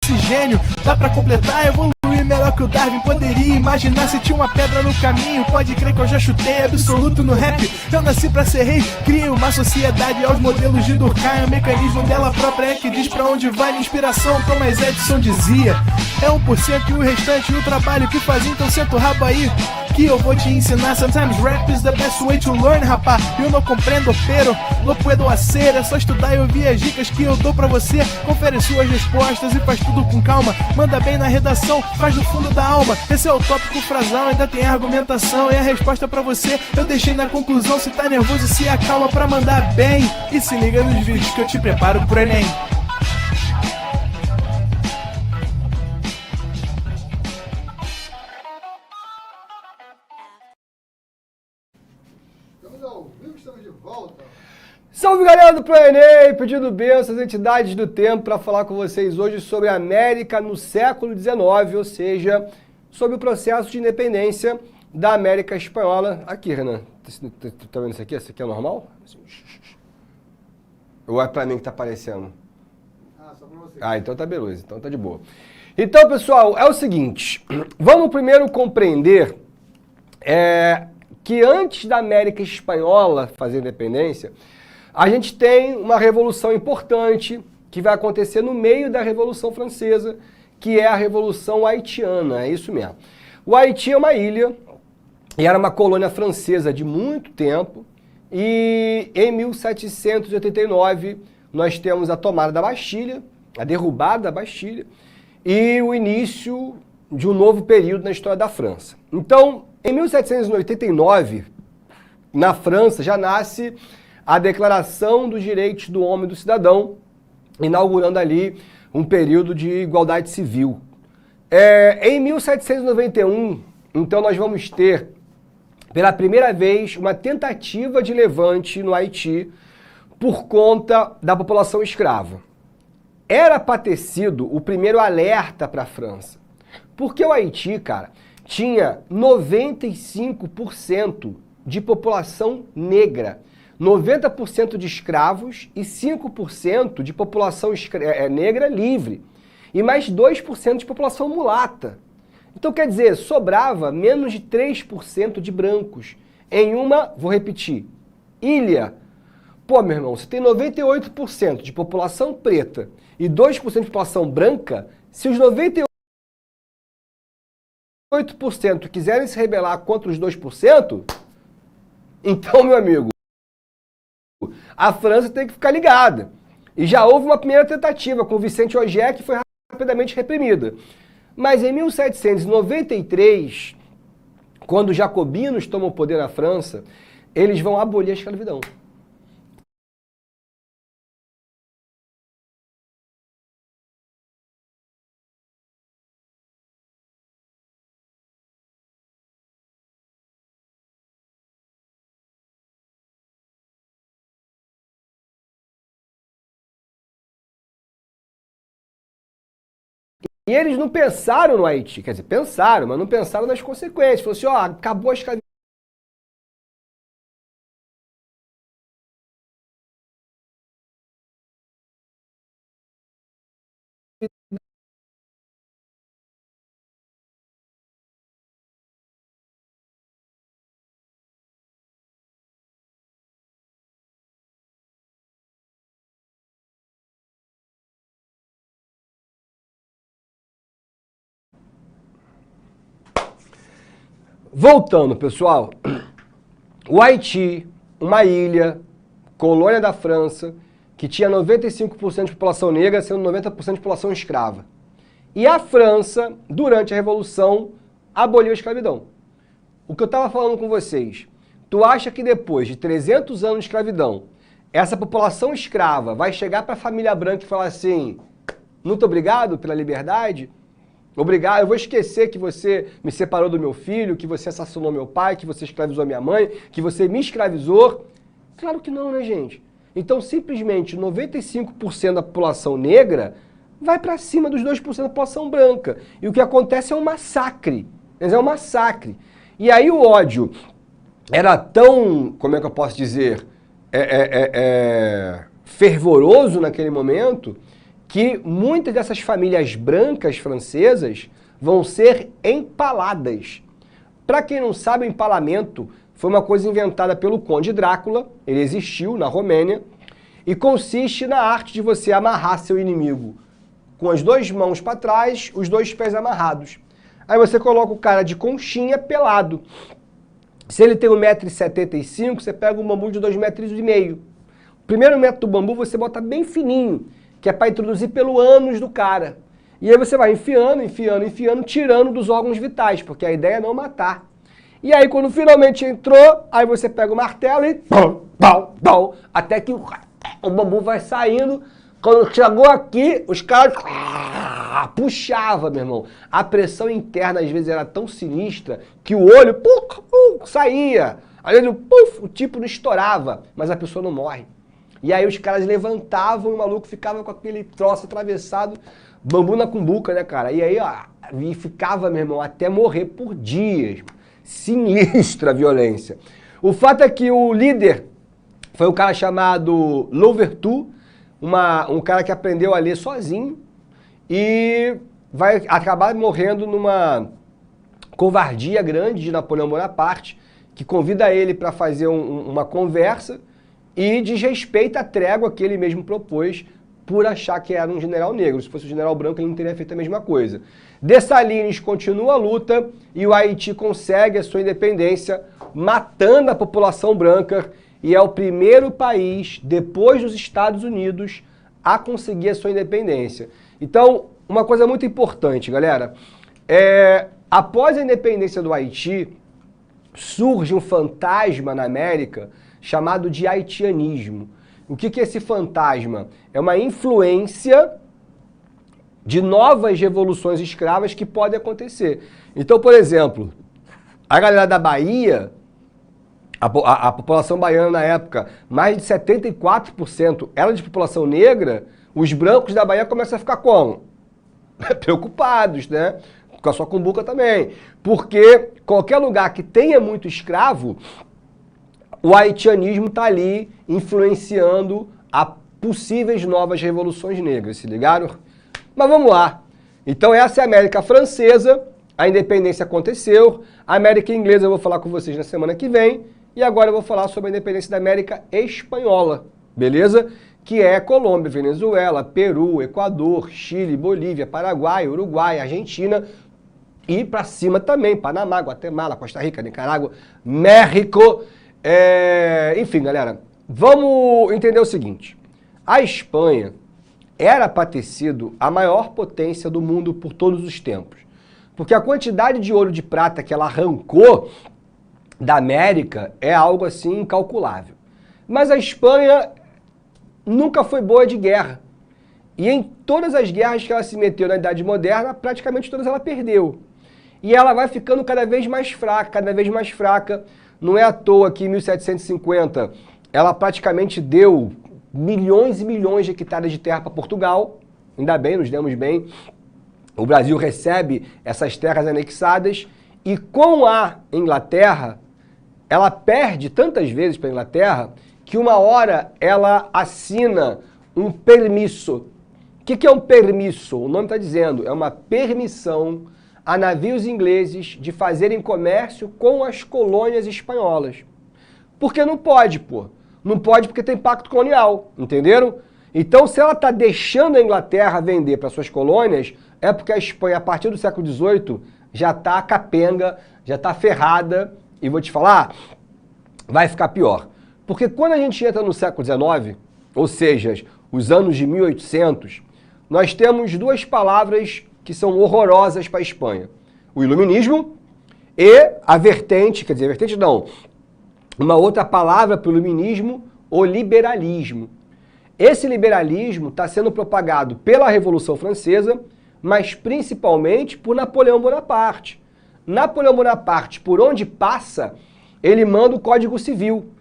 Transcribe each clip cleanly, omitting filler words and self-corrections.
oxigênio. Dá pra completar, evoluir melhor que o Darwin poderia imaginar se tinha uma pedra no caminho. Pode crer que eu já chutei absoluto no rap. Eu nasci pra ser rei, crio uma sociedade aos modelos de Durkheim. O mecanismo dela própria é que diz pra onde vai a inspiração. Thomas Edison dizia, é 1% e o restante o trabalho que faz. Então senta o rabo aí que eu vou te ensinar. Sometimes rap is the best way to learn, rapá. Eu não compreendo, pero lo puedo hacer. É só estudar e ouvir as dicas que eu dou pra você. Confere suas respostas e faz tudo com calma. Manda bem na redação, faz do fundo da alma. Esse é o tópico frasal, ainda tem argumentação. E a resposta pra você eu deixei na conclusão. Se tá nervoso, se acalma pra mandar bem. E se liga nos vídeos que eu te preparo pro Enem. Estamos de volta. Salve galera do Pro Enem, pedindo bênçãos às entidades do tempo para falar com vocês hoje sobre a América no século XIX, ou seja, sobre o processo de independência da América Espanhola. Aqui, Renan, tá vendo isso aqui? Isso aqui é normal? Ou é para mim que tá aparecendo? Só pra você. Então tá beleza, então tá de boa. Então, pessoal, é o seguinte, vamos primeiro compreender que antes da América Espanhola fazer independência, a gente tem uma revolução importante que vai acontecer no meio da Revolução Francesa, que é a Revolução Haitiana, é isso mesmo. O Haiti é uma ilha e era uma colônia francesa de muito tempo e em 1789 nós temos a tomada da Bastilha, a derrubada da Bastilha e o início de um novo período na história da França. Então, em 1789, na França, já nasce a Declaração dos Direitos do Homem e do Cidadão, inaugurando ali um período de igualdade civil. Em 1791, então, nós vamos ter, pela primeira vez, uma tentativa de levante no Haiti por conta da população escrava. Era para ter sido o primeiro alerta para a França, porque o Haiti, cara, tinha 95% de população negra, 90% de escravos e 5% de população negra livre, e mais 2% de população mulata. Então, quer dizer, sobrava menos de 3% de brancos em uma, vou repetir, ilha. Pô, meu irmão, você tem 98% de população preta e 2% de população branca, se os 98% quiserem se rebelar contra os 2%, então, meu amigo, a França tem que ficar ligada. E já houve uma primeira tentativa com o Vicente Auger, que foi rapidamente reprimida. Mas em 1793, quando os jacobinos tomam o poder na França, eles vão abolir a escravidão. E eles não pensaram no Haiti, quer dizer, pensaram, mas não pensaram nas consequências. Falaram assim, ó, acabou a escravidão. Voltando, pessoal, o Haiti, uma ilha, colônia da França, que tinha 95% de população negra, sendo 90% de população escrava. E a França, durante a Revolução, aboliu a escravidão. O que eu estava falando com vocês, tu acha que depois de 300 anos de escravidão, essa população escrava vai chegar para a família branca e falar assim, muito obrigado pela liberdade? Obrigado, eu vou esquecer que você me separou do meu filho, que você assassinou meu pai, que você escravizou minha mãe, que você me escravizou. Claro que não, né, gente? Então, simplesmente, 95% da população negra vai para cima dos 2% da população branca. E o que acontece é um massacre. É um massacre. E aí o ódio era tão, como é que eu posso dizer, fervoroso naquele momento, que muitas dessas famílias brancas francesas vão ser empaladas. Para quem não sabe, o empalamento foi uma coisa inventada pelo Conde Drácula, ele existiu na Romênia, e consiste na arte de você amarrar seu inimigo com as duas mãos para trás, os dois pés amarrados. Aí você coloca o cara de conchinha pelado. Se ele tem 1,75 m, você pega um bambu de 2,5 m. O primeiro metro do bambu você bota bem fininho, que é para introduzir pelo ânus do cara. E aí você vai enfiando, tirando dos órgãos vitais, porque a ideia é não matar. E aí quando finalmente entrou, aí você pega o martelo e até que o bambu vai saindo. Quando chegou aqui, os caras puxavam, meu irmão. A pressão interna às vezes era tão sinistra que o olho saía. Aí o tipo não estourava, mas a pessoa não morre. E aí os caras levantavam e o maluco ficava com aquele troço atravessado, bambu na cumbuca, né, cara? E aí, e ficava, meu irmão, até morrer por dias. Sinistra a violência. O fato é que o líder foi um cara chamado Louverture, um cara que aprendeu a ler sozinho e vai acabar morrendo numa covardia grande de Napoleão Bonaparte, que convida ele para fazer uma conversa e desrespeita a trégua que ele mesmo propôs por achar que era um general negro. Se fosse um general branco, ele não teria feito a mesma coisa. Dessalines continua a luta e o Haiti consegue a sua independência, matando a população branca, e é o primeiro país, depois dos Estados Unidos, a conseguir a sua independência. Então, uma coisa muito importante, galera, após a independência do Haiti, surge um fantasma na América chamado de haitianismo. O que é esse fantasma? É uma influência de novas revoluções escravas que podem acontecer. Então, por exemplo, a galera da Bahia, a população baiana na época, mais de 74% era de população negra, os brancos da Bahia começam a ficar como? Preocupados, né? Com a sua cumbuca também. Porque qualquer lugar que tenha muito escravo, o haitianismo está ali influenciando a possíveis novas revoluções negras, se ligaram? Mas vamos lá. Então essa é a América Francesa, a independência aconteceu, a América Inglesa eu vou falar com vocês na semana que vem, e agora eu vou falar sobre a independência da América Espanhola, beleza? Que é Colômbia, Venezuela, Peru, Equador, Chile, Bolívia, Paraguai, Uruguai, Argentina e para cima também, Panamá, Guatemala, Costa Rica, Nicarágua, México. Enfim, galera, vamos entender o seguinte. A Espanha era para ter sido a maior potência do mundo por todos os tempos. Porque a quantidade de ouro de prata que ela arrancou da América é algo assim incalculável. Mas a Espanha nunca foi boa de guerra. E em todas as guerras que ela se meteu na Idade Moderna, praticamente todas ela perdeu. E ela vai ficando cada vez mais fraca, cada vez mais fraca. Não é à toa que em 1750 ela praticamente deu milhões e milhões de hectares de terra para Portugal. Ainda bem, nos demos bem. O Brasil recebe essas terras anexadas e com a Inglaterra, ela perde tantas vezes para a Inglaterra que uma hora ela assina um permisso. O que é um permisso? O nome está dizendo, é uma permissão a navios ingleses de fazerem comércio com as colônias espanholas. Porque não pode, pô. Não pode porque tem pacto colonial, entenderam? Então, se ela está deixando a Inglaterra vender para suas colônias, é porque a Espanha, a partir do século XVIII, já está capenga, já está ferrada, e vou te falar, vai ficar pior. Porque quando a gente entra no século XIX, ou seja, os anos de 1800, nós temos duas palavras que são horrorosas para a Espanha. O iluminismo e a vertente, quer dizer, a vertente não, uma outra palavra para o iluminismo, o liberalismo. Esse liberalismo está sendo propagado pela Revolução Francesa, mas principalmente por Napoleão Bonaparte. Napoleão Bonaparte, por onde passa, ele manda o Código Civil.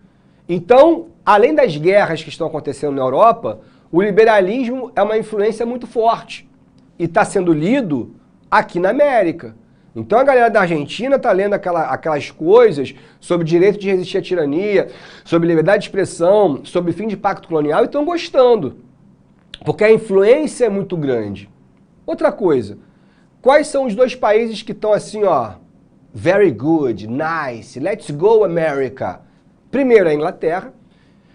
Então, além das guerras que estão acontecendo na Europa, o liberalismo é uma influência muito forte e está sendo lido aqui na América. Então a galera da Argentina está lendo aquelas coisas sobre direito de resistir à tirania, sobre liberdade de expressão, sobre fim de pacto colonial e estão gostando. Porque a influência é muito grande. Outra coisa, quais são os dois países que estão assim, ó, very good, nice, let's go America? Primeiro, a Inglaterra.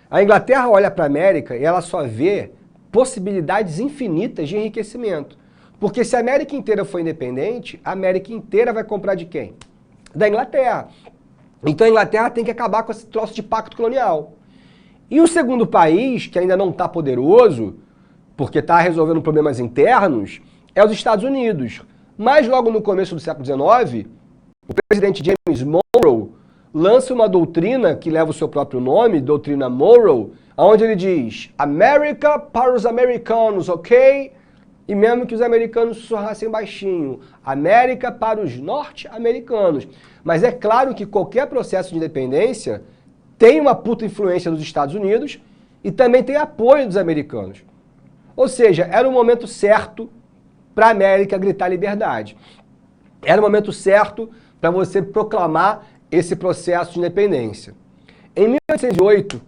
A Inglaterra olha para a América e ela só vê possibilidades infinitas de enriquecimento. Porque se a América inteira for independente, a América inteira vai comprar de quem? Da Inglaterra. Então a Inglaterra tem que acabar com esse troço de pacto colonial. E o segundo país, que ainda não está poderoso, porque está resolvendo problemas internos, é os Estados Unidos. Mas logo no começo do século XIX, o presidente James Monroe lança uma doutrina que leva o seu próprio nome, doutrina Monroe, onde ele diz, América para os americanos, ok? E mesmo que os americanos sussurrassem baixinho, América para os norte-americanos. Mas é claro que qualquer processo de independência tem uma puta influência dos Estados Unidos e também tem apoio dos americanos. Ou seja, era o momento certo para a América gritar liberdade. Era o momento certo para você proclamar esse processo de independência. Em 1808,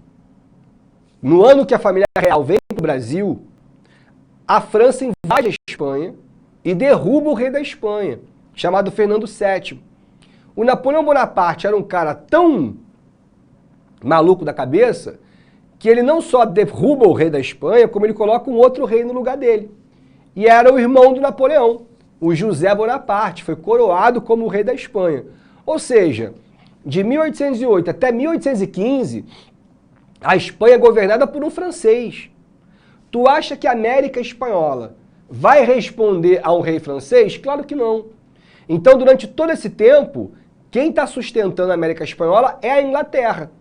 no ano que a família real vem para o Brasil, a França invade a Espanha e derruba o rei da Espanha, chamado Fernando VII. O Napoleão Bonaparte era um cara tão maluco da cabeça que ele não só derruba o rei da Espanha, como ele coloca um outro rei no lugar dele. E era o irmão do Napoleão, o José Bonaparte, foi coroado como o rei da Espanha. Ou seja, de 1808 até 1815, a Espanha é governada por um francês. Tu acha que a América Espanhola vai responder a um rei francês? Claro que não. Então, durante todo esse tempo, quem está sustentando a América Espanhola é a Inglaterra.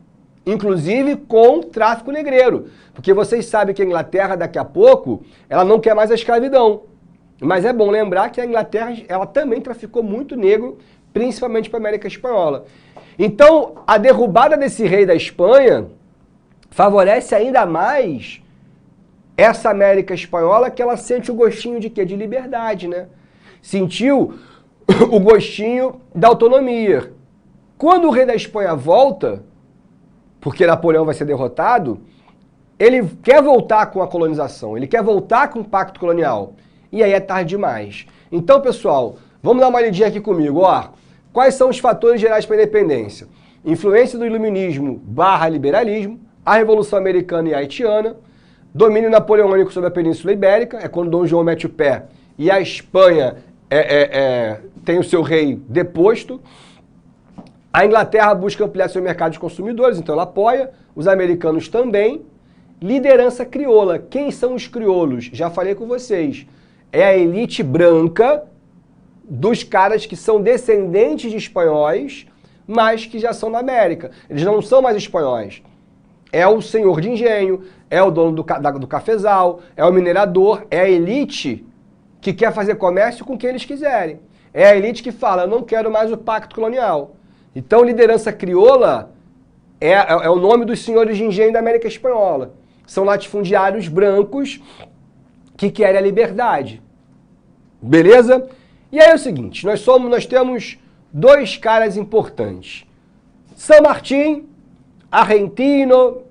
Inclusive com tráfico negreiro. Porque vocês sabem que a Inglaterra, daqui a pouco, ela não quer mais a escravidão. Mas é bom lembrar que a Inglaterra ela também traficou muito negro, principalmente para a América Espanhola. Então, a derrubada desse rei da Espanha favorece ainda mais essa América Espanhola, que ela sente o gostinho de quê? De liberdade, né? Sentiu o gostinho da autonomia. Quando o rei da Espanha volta, porque Napoleão vai ser derrotado, ele quer voltar com a colonização, ele quer voltar com o pacto colonial. E aí é tarde demais. Então, pessoal, vamos dar uma olhadinha aqui comigo, ó. Quais são os fatores gerais para a independência? Influência do iluminismo / liberalismo, a Revolução Americana e Haitiana, domínio napoleônico sobre a Península Ibérica, é quando Dom João mete o pé e a Espanha tem o seu rei deposto. A Inglaterra busca ampliar seu mercado de consumidores, então ela apoia, os americanos também. Liderança crioula. Quem são os crioulos? Já falei com vocês. É a elite branca dos caras que são descendentes de espanhóis, mas que já são da América. Eles não são mais espanhóis. É o senhor de engenho, é o dono do cafezal, é o minerador, é a elite que quer fazer comércio com quem eles quiserem. É a elite que fala, eu não quero mais o pacto colonial. Então, liderança crioula é o nome dos senhores de engenho da América Espanhola. São latifundiários brancos que querem a liberdade. Beleza? E aí é o seguinte, nós temos dois caras importantes. San Martín, argentino.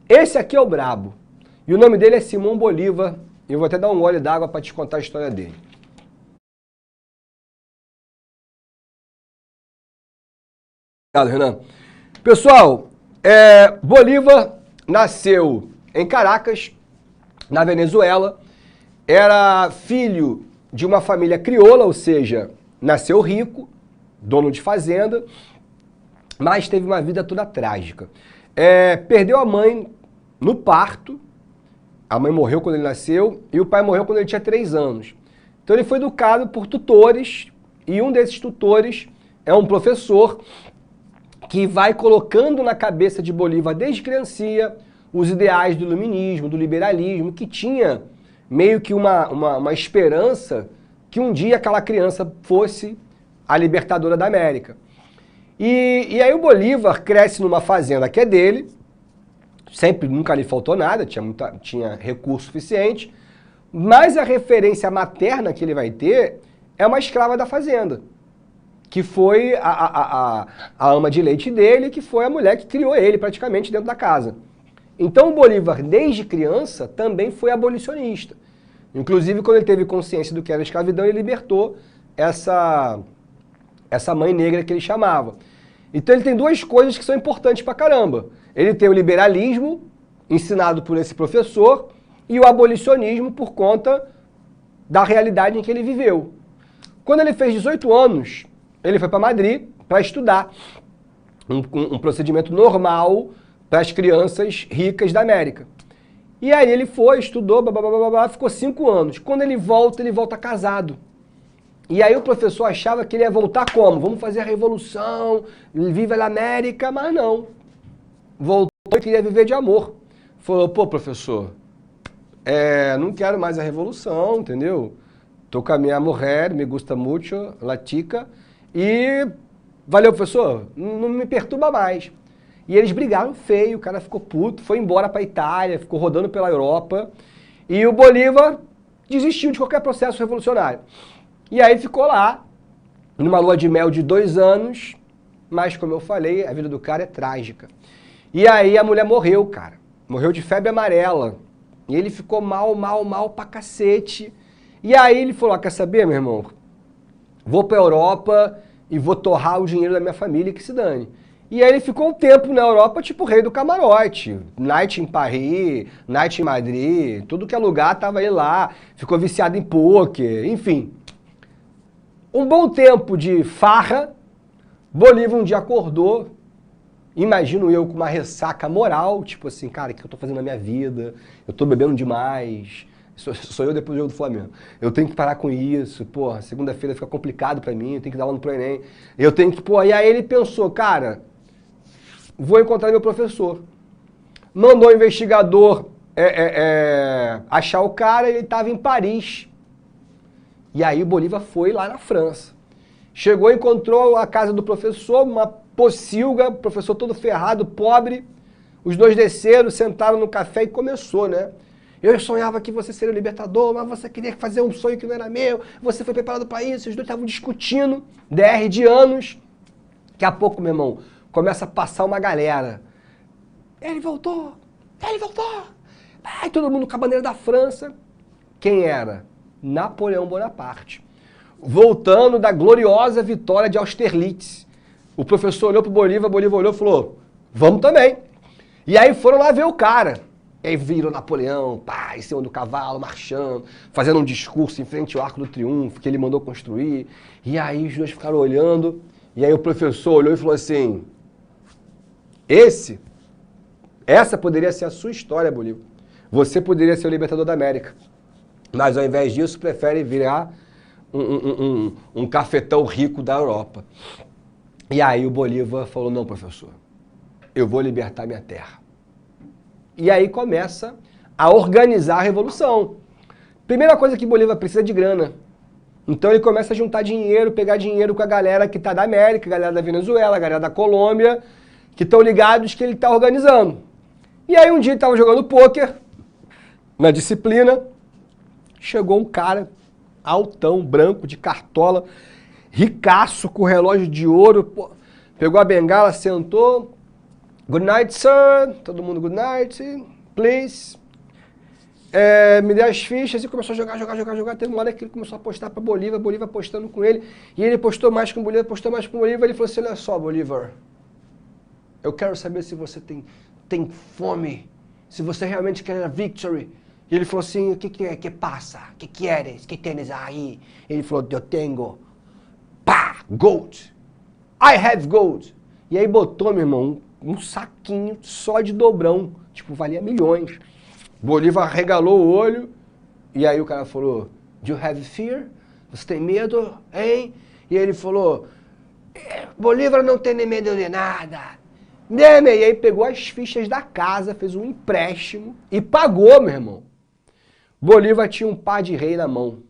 Esse aqui é o brabo. E o nome dele é Simão Bolívar. Eu vou até dar um gole d'água para te contar a história dele. Obrigado, Renan. Pessoal, Bolívar nasceu em Caracas, na Venezuela. Era filho de uma família crioula, ou seja, nasceu rico, dono de fazenda, mas teve uma vida toda trágica. Perdeu a mãe no parto, a mãe morreu quando ele nasceu e o pai morreu quando ele tinha 3 anos. Então ele foi educado por tutores e um desses tutores é um professor que vai colocando na cabeça de Bolívar desde criancinha os ideais do iluminismo, do liberalismo, que tinha meio que uma esperança que um dia aquela criança fosse a libertadora da América. E aí o Bolívar cresce numa fazenda que é dele, sempre, nunca lhe faltou nada, tinha recurso suficiente, mas a referência materna que ele vai ter é uma escrava da fazenda, que foi a ama de leite dele, que foi a mulher que criou ele praticamente dentro da casa. Então o Bolívar, desde criança, também foi abolicionista. Inclusive, quando ele teve consciência do que era a escravidão, ele libertou essa mãe negra que ele chamava. Então ele tem duas coisas que são importantes pra caramba. Ele tem o liberalismo, ensinado por esse professor, e o abolicionismo por conta da realidade em que ele viveu. Quando ele fez 18 anos, ele foi para Madrid para estudar um procedimento normal para as crianças ricas da América. E aí ele foi, estudou, ficou 5 anos. Quando ele volta casado. E aí o professor achava que ele ia voltar como? Vamos fazer a revolução, viva a América, mas não. Voltou e queria viver de amor. Falou, pô, professor, não quero mais a revolução, entendeu? Tô com a minha mulher, me gusta muito, la chica, e valeu, professor, não me perturba mais. E eles brigaram feio, o cara ficou puto, foi embora pra Itália, ficou rodando pela Europa, e o Bolívar desistiu de qualquer processo revolucionário. E aí ficou lá, numa lua de mel de 2 anos, mas como eu falei, a vida do cara é trágica. E aí a mulher morreu, cara, morreu de febre amarela, e ele ficou mal pra cacete. E aí ele falou, quer saber, meu irmão? Vou pra Europa e vou torrar o dinheiro da minha família, que se dane. E aí ele ficou um tempo na Europa, tipo rei do camarote. Night em Paris, night em Madrid, tudo que é lugar tava ele lá. Ficou viciado em pôquer, enfim. Um bom tempo de farra, Bolívar um dia acordou, imagino eu com uma ressaca moral, tipo assim, cara, o que eu tô fazendo na minha vida? Eu tô bebendo demais. Sou eu depois do jogo do Flamengo. Eu tenho que parar com isso, porra, segunda-feira fica complicado pra mim, eu tenho que dar aula pro Enem. Eu tenho que, pô, e aí ele pensou, cara, vou encontrar meu professor. Mandou o investigador achar o cara e ele tava em Paris. E aí o Bolívar foi lá na França. Chegou, encontrou a casa do professor, uma pocilga, professor todo ferrado, pobre. Os dois desceram, sentaram no café e começou, né? Eu sonhava que você seria o libertador, mas você queria fazer um sonho que não era meu, você foi preparado para isso, os dois estavam discutindo, DR de anos. Daqui a pouco, meu irmão, começa a passar uma galera. Ele voltou! Aí todo mundo com a bandeira da França. Quem era? Napoleão Bonaparte. Voltando da gloriosa vitória de Austerlitz. O professor olhou pro Bolívar, Bolívar olhou e falou, vamos também. E aí foram lá ver o cara. E aí viram Napoleão, pá, em cima do cavalo, marchando, fazendo um discurso em frente ao Arco do Triunfo, que ele mandou construir. E aí os dois ficaram olhando, e aí o professor olhou e falou assim, essa poderia ser a sua história, Bolívar. Você poderia ser o libertador da América. Mas ao invés disso, prefere virar um cafetão rico da Europa. E aí o Bolívar falou, não, professor, eu vou libertar minha terra. E aí começa a organizar a revolução. Primeira coisa que Bolívar precisa é de grana. Então ele começa a juntar dinheiro, pegar dinheiro com a galera que está da América, a galera da Venezuela, a galera da Colômbia, que estão ligados que ele está organizando. E aí um dia ele estava jogando pôquer, na disciplina, chegou um cara altão, branco, de cartola, ricaço, com relógio de ouro, pô, pegou a bengala, sentou, good night, sir, todo mundo good night, please, me deu as fichas e começou a jogar, teve uma hora que ele começou a apostar para Bolívar, Bolívar apostando com ele, e ele postou mais com o Bolívar, ele falou assim, olha só, Bolívar, eu quero saber se você tem fome, se você realmente quer a victory. E ele falou assim, o que é? Que passa? Que queres? Que tens aí? Ele falou, eu tenho, pá, gold. I have gold. E aí botou, meu irmão, um saquinho só de dobrão, tipo, valia milhões. Bolívar regalou o olho, e aí o cara falou, do you have fear? Você tem medo, hein? E ele falou, Bolívar não tem nem medo de nada. E aí pegou as fichas da casa, fez um empréstimo e pagou, meu irmão. Bolívar tinha um par de rei na mão.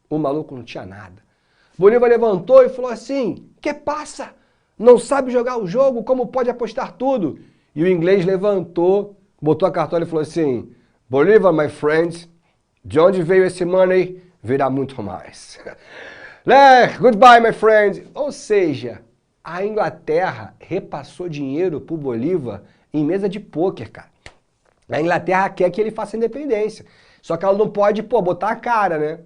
O maluco não tinha nada. Bolívar levantou e falou assim, que passa? Não sabe jogar o jogo? Como pode apostar tudo? E o inglês levantou, botou a cartola e falou assim, Bolívar, my friend, de onde veio esse money? Virá muito mais. Goodbye, my friend. Ou seja, a Inglaterra repassou dinheiro pro Bolívar em mesa de pôquer, cara. A Inglaterra quer que ele faça independência. Só que ela não pode, botar a cara, né?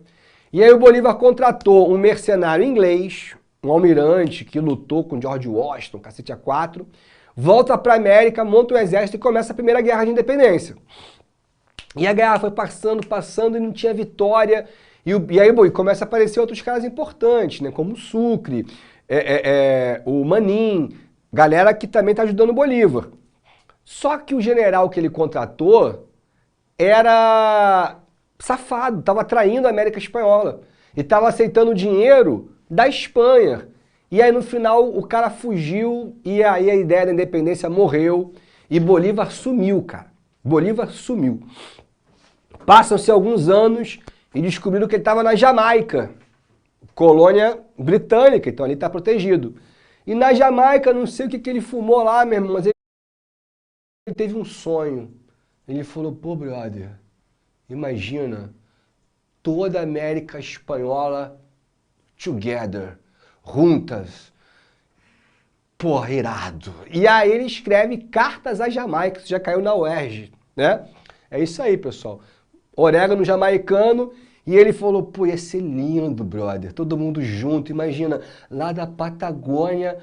E aí o Bolívar contratou um mercenário inglês, um almirante que lutou com George Washington, cacete A4, volta para a América, monta um exército e começa a Primeira Guerra de Independência. E a guerra foi passando e não tinha vitória. E aí começa a aparecer outros caras importantes, né? Como o Sucre, o Manin, galera que também está ajudando o Bolívar. Só que o general que ele contratou era safado, estava traindo a América Espanhola e estava aceitando dinheiro da Espanha. E aí no final o cara fugiu e aí a ideia da independência morreu e Bolívar sumiu, cara. Bolívar sumiu. Passam-se alguns anos e descobriram que ele estava na Jamaica, colônia britânica, então ali está protegido. E na Jamaica, não sei o que ele fumou lá, meu irmão, mas ele teve um sonho. Ele falou, pô, brother, imagina, toda a América Espanhola together, juntas. Porra, irado. E aí ele escreve Cartas à Jamaica, isso já caiu na UERJ, né? É isso aí, pessoal. Orégano jamaicano, e ele falou, pô, ia ser lindo, brother, todo mundo junto, imagina, lá da Patagônia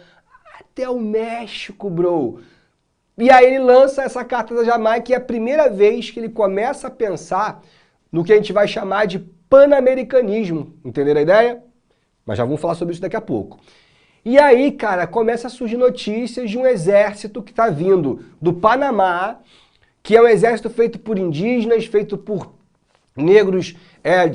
até o México, bro. E aí ele lança essa Carta da Jamaica e é a primeira vez que ele começa a pensar no que a gente vai chamar de pan-americanismo, entenderam a ideia? Mas já vamos falar sobre isso daqui a pouco. E aí, cara, começa a surgir notícias de um exército que está vindo do Panamá, que é um exército feito por indígenas, feito por negros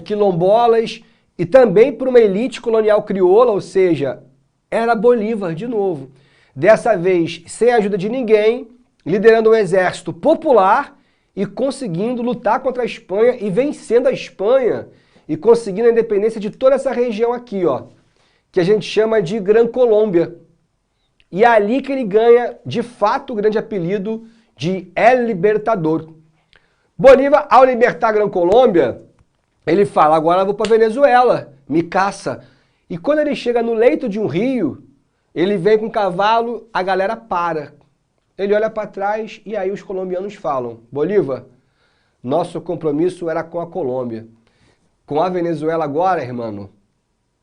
quilombolas e também por uma elite colonial crioula, ou seja, era Bolívar de novo. Dessa vez, sem a ajuda de ninguém, liderando um exército popular e conseguindo lutar contra a Espanha e vencendo a Espanha e conseguindo a independência de toda essa região aqui, ó, que a gente chama de Gran Colômbia. E é ali que ele ganha, de fato, o grande apelido de El Libertador. Bolívar, ao libertar a Gran Colômbia, ele fala, agora eu vou para Venezuela, me caça. E quando ele chega no leito de um rio, ele vem com um cavalo, a galera para. Ele olha para trás e aí os colombianos falam, Bolívar, nosso compromisso era com a Colômbia. Com a Venezuela agora, irmão,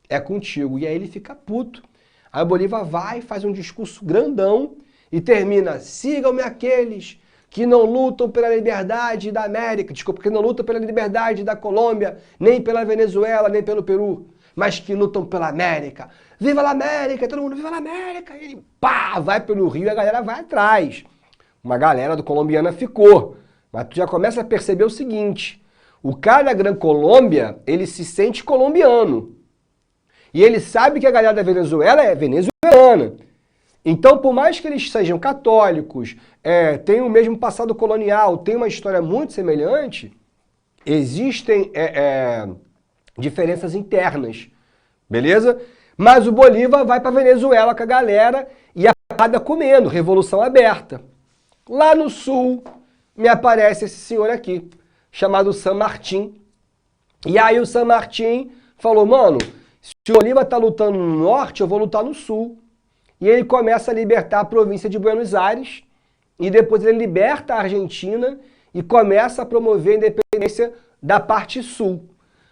é contigo. E aí ele fica puto. Aí o Bolívar vai, faz um discurso grandão e termina, sigam-me aqueles que não lutam pela liberdade da América, desculpa, que não lutam pela liberdade da Colômbia, nem pela Venezuela, nem pelo Peru, mas que lutam pela América. Viva a América! Todo mundo, viva a América! E ele, pá, vai pelo rio e a galera vai atrás. Uma galera do colombiana ficou. Mas tu já começa a perceber o seguinte, o cara da Gran Colômbia, ele se sente colombiano. E ele sabe que a galera da Venezuela é venezuelana. Então, por mais que eles sejam católicos, tenham o mesmo passado colonial, tenham uma história muito semelhante, existem diferenças internas, beleza? Mas o Bolívar vai para a Venezuela com a galera e a parada comendo, revolução aberta. Lá no sul, me aparece esse senhor aqui, chamado San Martín. E aí o San Martín falou, mano, se o Bolívar tá lutando no norte, eu vou lutar no sul. E ele começa a libertar a província de Buenos Aires, e depois ele liberta a Argentina e começa a promover a independência da parte sul.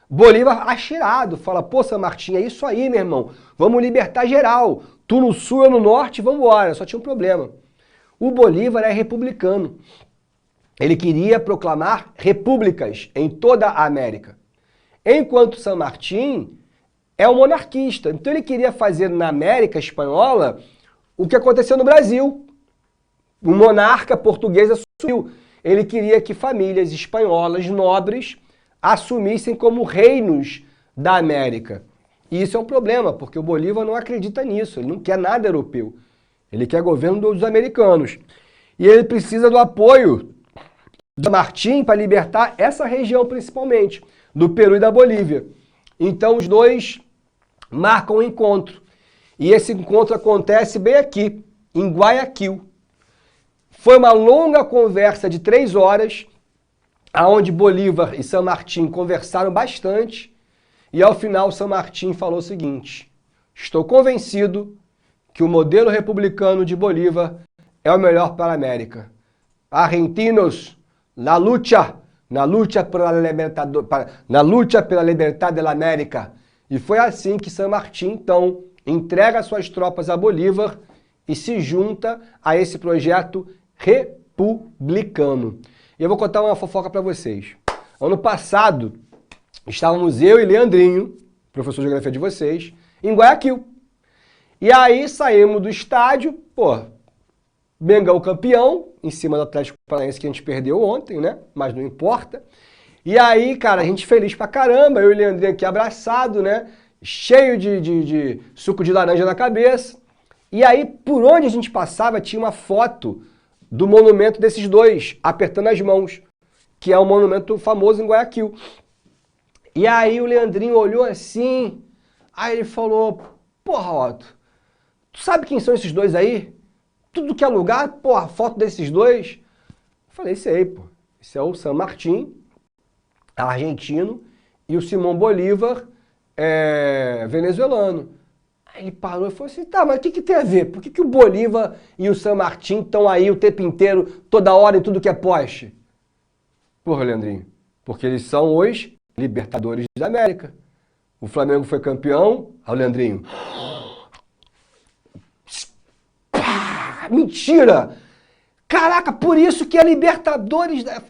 Bolívar achirado, fala, pô, San Martín, é isso aí, meu irmão, vamos libertar geral, tu no sul, eu no norte, vamos embora. Só tinha um problema. O Bolívar é republicano. Ele queria proclamar repúblicas em toda a América. Enquanto San Martín é um monarquista. Então ele queria fazer na América Espanhola o que aconteceu no Brasil. O monarca português assumiu. Ele queria que famílias espanholas nobres assumissem como reinos da América. E isso é um problema, porque o Bolívar não acredita nisso. Ele não quer nada europeu. Ele quer governo dos americanos. E ele precisa do apoio de Martim para libertar essa região principalmente, do Peru e da Bolívia. Então os dois marcam um encontro. E esse encontro acontece bem aqui, em Guayaquil. Foi uma longa conversa de 3 horas, onde Bolívar e San Martín conversaram bastante, e ao final San Martín falou o seguinte, estou convencido que o modelo republicano de Bolívar é o melhor para a América. Argentinos, na lucha pela liberdade da América. E foi assim que San Martín, então, entrega suas tropas a Bolívar e se junta a esse projeto republicano. E eu vou contar uma fofoca para vocês. Ano passado, estávamos eu e Leandrinho, professor de geografia de vocês, em Guayaquil. E aí saímos do estádio, pô, Mengão campeão, em cima do Atlético Paranaense que a gente perdeu ontem, né? Mas não importa. E aí, cara, a gente feliz pra caramba, eu e o Leandrinho aqui abraçado, né? Cheio de suco de laranja na cabeça. E aí, por onde a gente passava, tinha uma foto do monumento desses dois, apertando as mãos, que é um monumento famoso em Guayaquil. E aí o Leandrinho olhou assim, aí ele falou, porra, Otto, tu sabe quem são esses dois aí? Tudo que é lugar, porra, foto desses dois. Eu falei, sei, pô. Esse é o San Martín, argentino, e o Simão Bolívar, venezuelano. Aí ele parou e falou assim, tá, mas o que tem a ver? Por que o Bolívar e o San Martín estão aí o tempo inteiro, toda hora, em tudo que é poste? Porra, Leandrinho, porque eles são os Libertadores da América. O Flamengo foi campeão, aí o Leandrinho... Mentira! Caraca, por isso que é Libertadores da...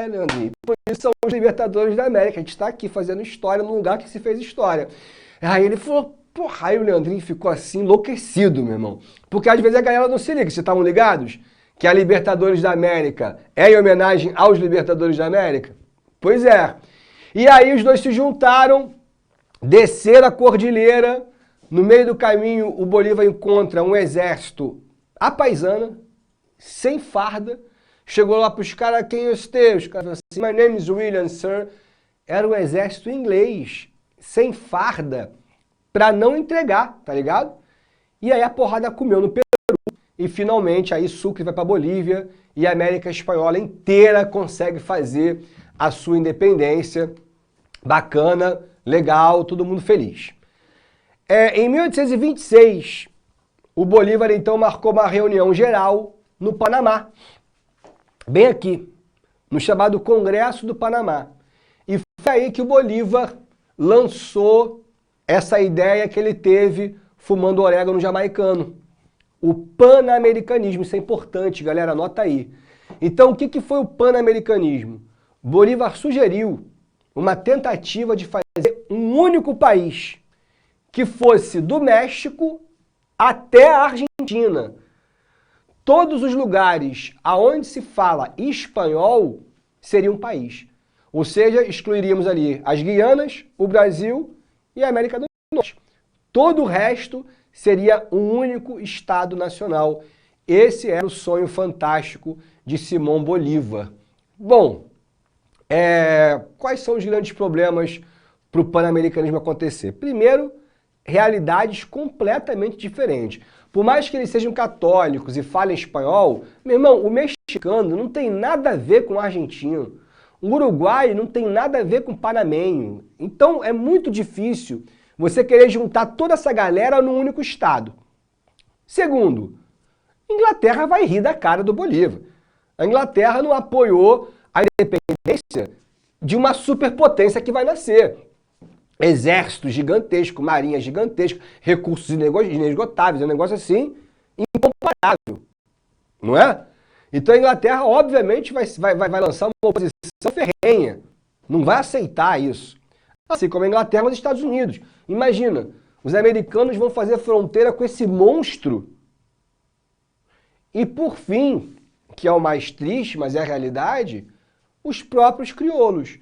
Leandrinho, por isso são os Libertadores da América. A gente está aqui fazendo história num lugar que se fez história. Aí ele falou, porra, aí o Leandrinho ficou assim enlouquecido, meu irmão. Porque às vezes a galera não se liga, vocês estavam ligados? Que a Libertadores da América é em homenagem aos Libertadores da América? Pois é. E aí os dois se juntaram, desceram a cordilheira, no meio do caminho o Bolívar encontra um exército à paisana, sem farda, chegou lá para os caras, quem é você? Os caras falaram assim, my name is William, sir. Era o exército inglês, sem farda, para não entregar, tá ligado? E aí a porrada comeu no Peru, e finalmente aí Sucre vai para Bolívia, e a América Espanhola inteira consegue fazer a sua independência. Bacana, legal, todo mundo feliz. Em 1826, o Bolívar, então, marcou uma reunião geral no Panamá, bem aqui, no chamado Congresso do Panamá. E foi aí que o Bolívar lançou essa ideia que ele teve fumando orégano jamaicano. O pan-americanismo, isso é importante, galera, anota aí. Então, o que foi o pan-americanismo? Bolívar sugeriu uma tentativa de fazer um único país que fosse do México até a Argentina. Todos os lugares aonde se fala espanhol seria um país. Ou seja, excluiríamos ali as Guianas, o Brasil e a América do Norte. Todo o resto seria um único Estado nacional. Esse era o sonho fantástico de Simão Bolívar. Bom, quais são os grandes problemas para o pan-americanismo acontecer? Primeiro, realidades completamente diferentes. Por mais que eles sejam católicos e falem espanhol, meu irmão, o mexicano não tem nada a ver com o argentino. O uruguaio não tem nada a ver com o panamenho. Então é muito difícil você querer juntar toda essa galera num único estado. Segundo, a Inglaterra vai rir da cara do Bolívar. A Inglaterra não apoiou a independência de uma superpotência que vai nascer. Exército gigantesco, marinha gigantesca, recursos inesgotáveis, é um negócio assim incomparável, não é? Então a Inglaterra, obviamente, vai lançar uma oposição ferrenha, não vai aceitar isso. Assim como a Inglaterra e os Estados Unidos. Imagina, os americanos vão fazer fronteira com esse monstro. E por fim, que é o mais triste, mas é a realidade, os próprios crioulos.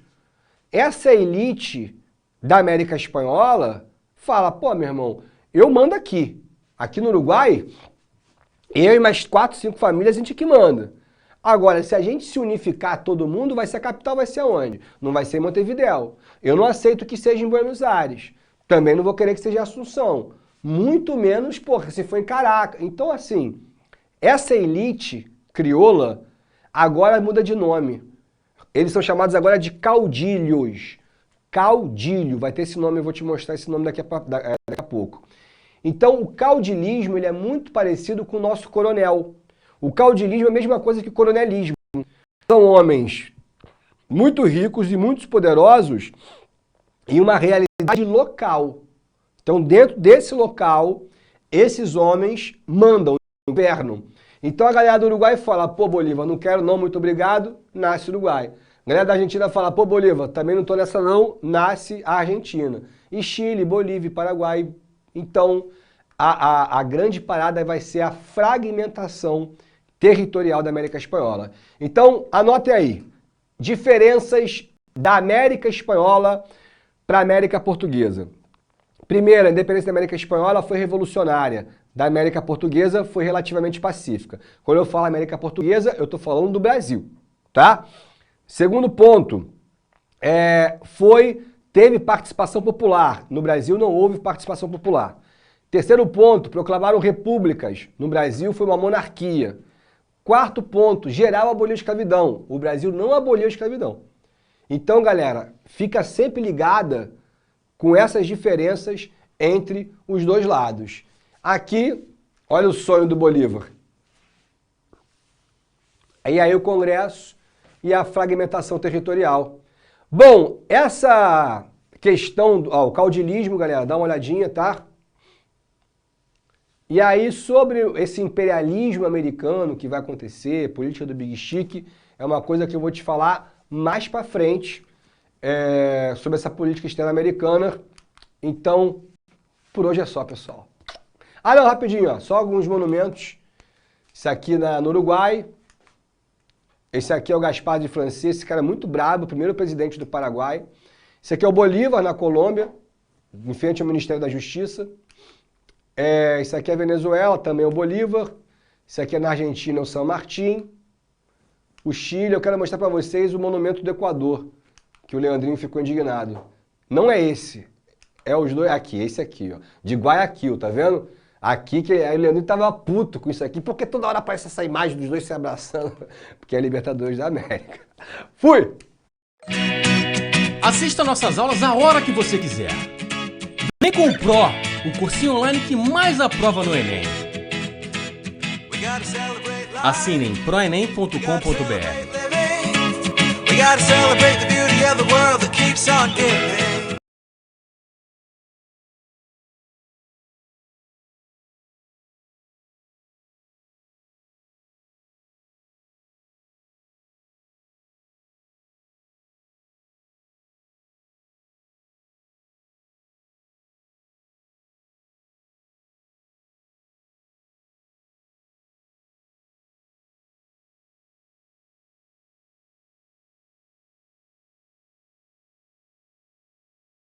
Essa elite da América Espanhola fala, pô, meu irmão, eu mando aqui. Aqui no Uruguai, eu e mais 4, 5 famílias, a gente que manda. Agora, se a gente se unificar todo mundo, a capital vai ser aonde? Não vai ser em Montevidéu. Eu não aceito que seja em Buenos Aires. Também não vou querer que seja em Assunção. Muito menos, porra, se for em Caracas. Então, assim, essa elite crioula agora muda de nome. Eles são chamados agora de caudilhos. Caudilho, vai ter esse nome, eu vou te mostrar esse nome daqui a pouco. Então, o caudilismo ele é muito parecido com o nosso coronel. O caudilismo é a mesma coisa que o coronelismo. são homens muito ricos e muito poderosos em uma realidade local. Então, dentro desse local, esses homens mandam no governo. Então, a galera do Uruguai fala, pô, Bolívar, não quero não, muito obrigado, nasce Uruguai. A galera da Argentina fala, pô, Bolívar, também não tô nessa não, nasce a Argentina. E Chile, Bolívia, Paraguai. Então, a grande parada vai ser a fragmentação territorial da América Espanhola. Então, anotem aí, diferenças da América Espanhola para a América Portuguesa. Primeiro, a independência da América Espanhola foi revolucionária, da América Portuguesa foi relativamente pacífica. Quando eu falo América Portuguesa, eu estou falando do Brasil, tá? Segundo ponto, teve participação popular. No Brasil não houve participação popular. Terceiro ponto, proclamaram repúblicas. No Brasil foi uma monarquia. Quarto ponto, geral aboliu a escravidão. O Brasil não aboliu a escravidão. Então, galera, fica sempre ligada com essas diferenças entre os dois lados. Aqui, olha o sonho do Bolívar. E aí o Congresso e a fragmentação territorial. Bom, essa questão, o caudilismo, galera, dá uma olhadinha, tá? E aí, sobre esse imperialismo americano que vai acontecer, política do Big Chic, é uma coisa que eu vou te falar mais pra frente, sobre essa política externa americana. Então, por hoje é só, pessoal. Ah, não, rapidinho, ó, só alguns monumentos. Esse aqui no Uruguai. Esse aqui é o Gaspar de Francês, esse cara é muito brabo, primeiro presidente do Paraguai. Esse aqui é o Bolívar, na Colômbia, em frente ao Ministério da Justiça. Esse aqui é a Venezuela, também é o Bolívar. Esse aqui é na Argentina, é o San Martín. O Chile, eu quero mostrar para vocês o monumento do Equador, que o Leandrinho ficou indignado. Não é esse, é os dois aqui, esse aqui, ó, de Guayaquil, tá vendo? Aqui que o Leandrinho tava puto com isso aqui, porque toda hora aparece essa imagem dos dois se abraçando, porque é Libertadores da América. Fui! Assista nossas aulas a hora que você quiser. Vem com o Pro, o cursinho online que mais aprova no Enem. Assinem proenem.com.br. We gotta celebrate the beauty of the world that keeps on giving.